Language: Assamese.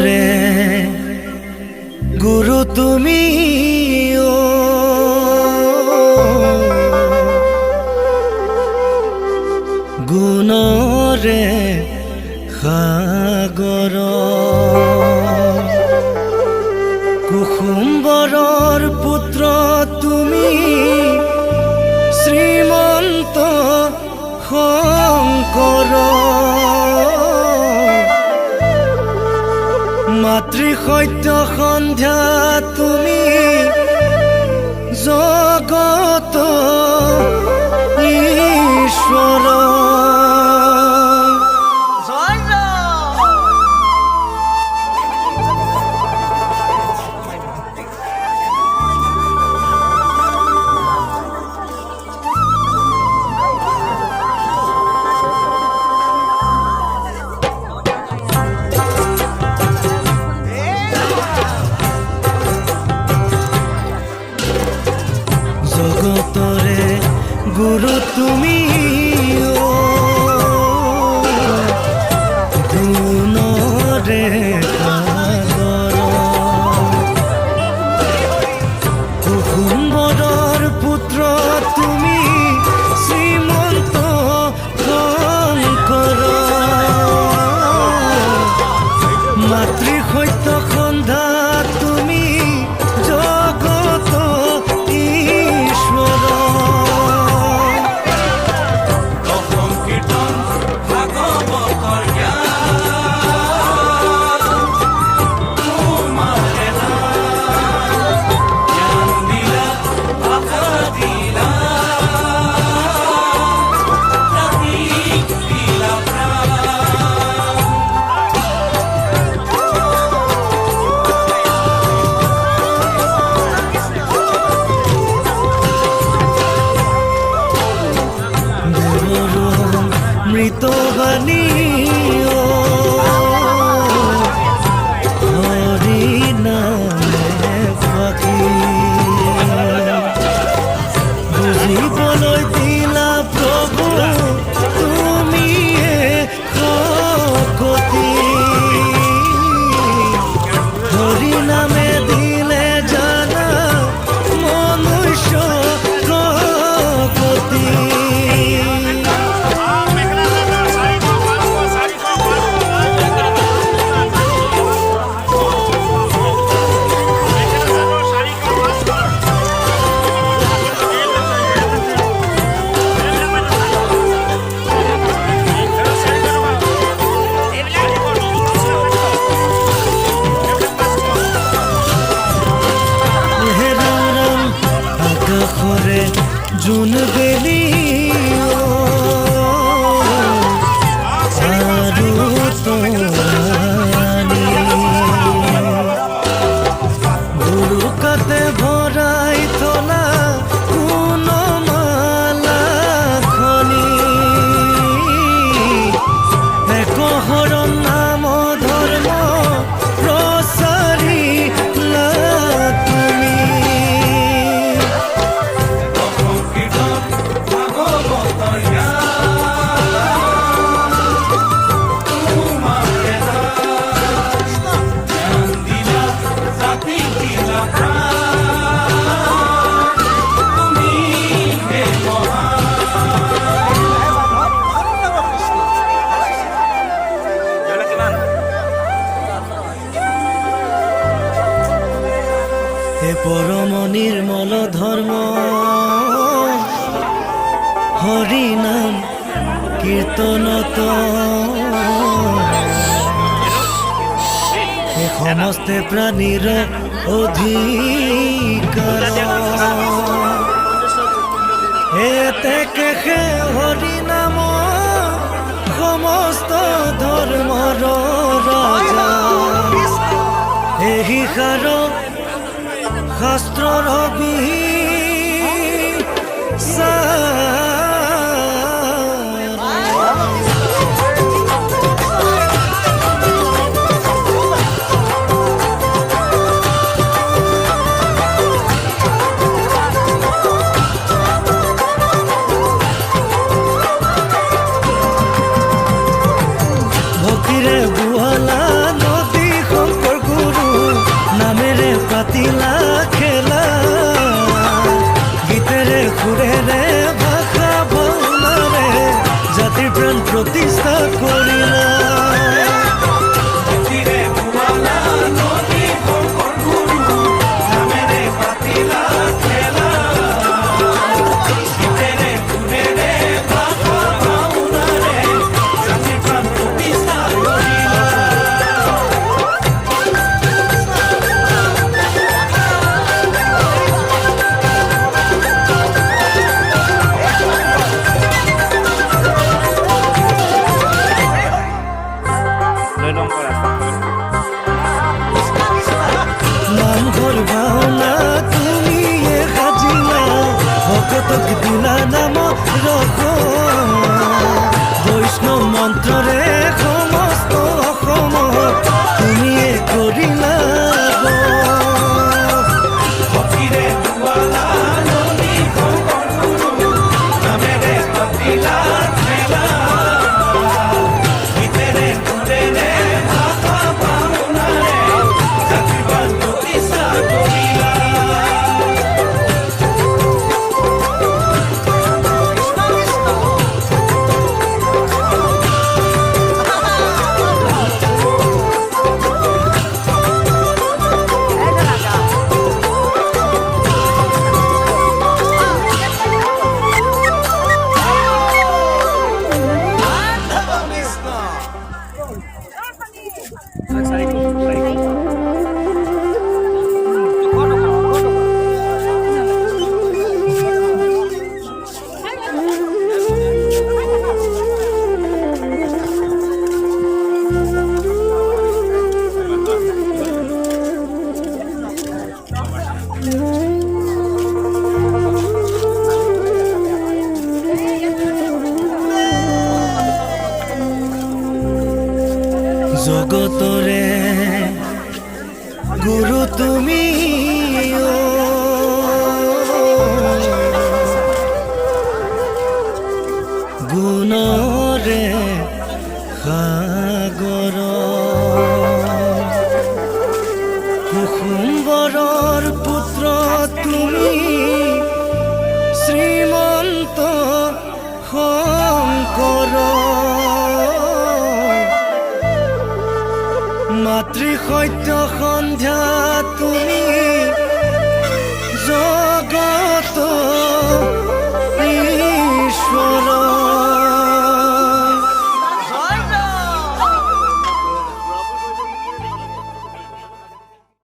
জগতৰে গুৰু তুমি গুণৰে সাগৰ কুসুম্বৰৰ পুত্ৰ তুমি শ্ৰীমন্ত শংকৰ মাতৃ সত্য সন্ধ্যা তুমি জগত ঈশ্বৰ জগতৰে গুৰু তুমি গুণৰে সাগৰ কুসুম্বৰৰ পুত্ৰ তুমি শ্ৰীমন্ত শংকৰ মাতৃ সত্য সন্ধ্যা তুমি জগত ঈশ্বৰ মৃতবাণী হৰি নামে ফাকি বুজিবলৈ দিলা প্ৰভু তুমিয়ে শকতি হৰি নামে দিলে জানা মনুষ্য শকতি আকাশৰে জোন বেলি আৰু তৰাণী উৰুকাতে ভৰাই থলা গুণমালা খনি একশৰণ নাম ধৰ্ম প্ৰচাৰিলা তুমি হে পৰম নিৰ্মল ধৰ্ম হৰি নাম কীৰ্তনত হে সমস্তে প্ৰাণীৰ অধিকাৰ হে তেকে হে হৰি নাম সমস্ত ধৰ্মৰ ৰাজা হে হিসাৰ শাস্ত্ৰৰ ভক্তিৰে বুহালা নদী শংকৰ জগতক দিলা নাম ৰস বৈষ্ণৱ মন্ত্ৰৰে সমস্ত অসমত তুমিয়ে কৰিলা জগতৰে গুৰু তুমি গুণৰে সাগৰ কুসুম্বৰৰ পুত্ৰ তুমি শ্ৰীমন্ত শংকৰ মাতৃ সত্য সন্ধ্যা তুমি জগত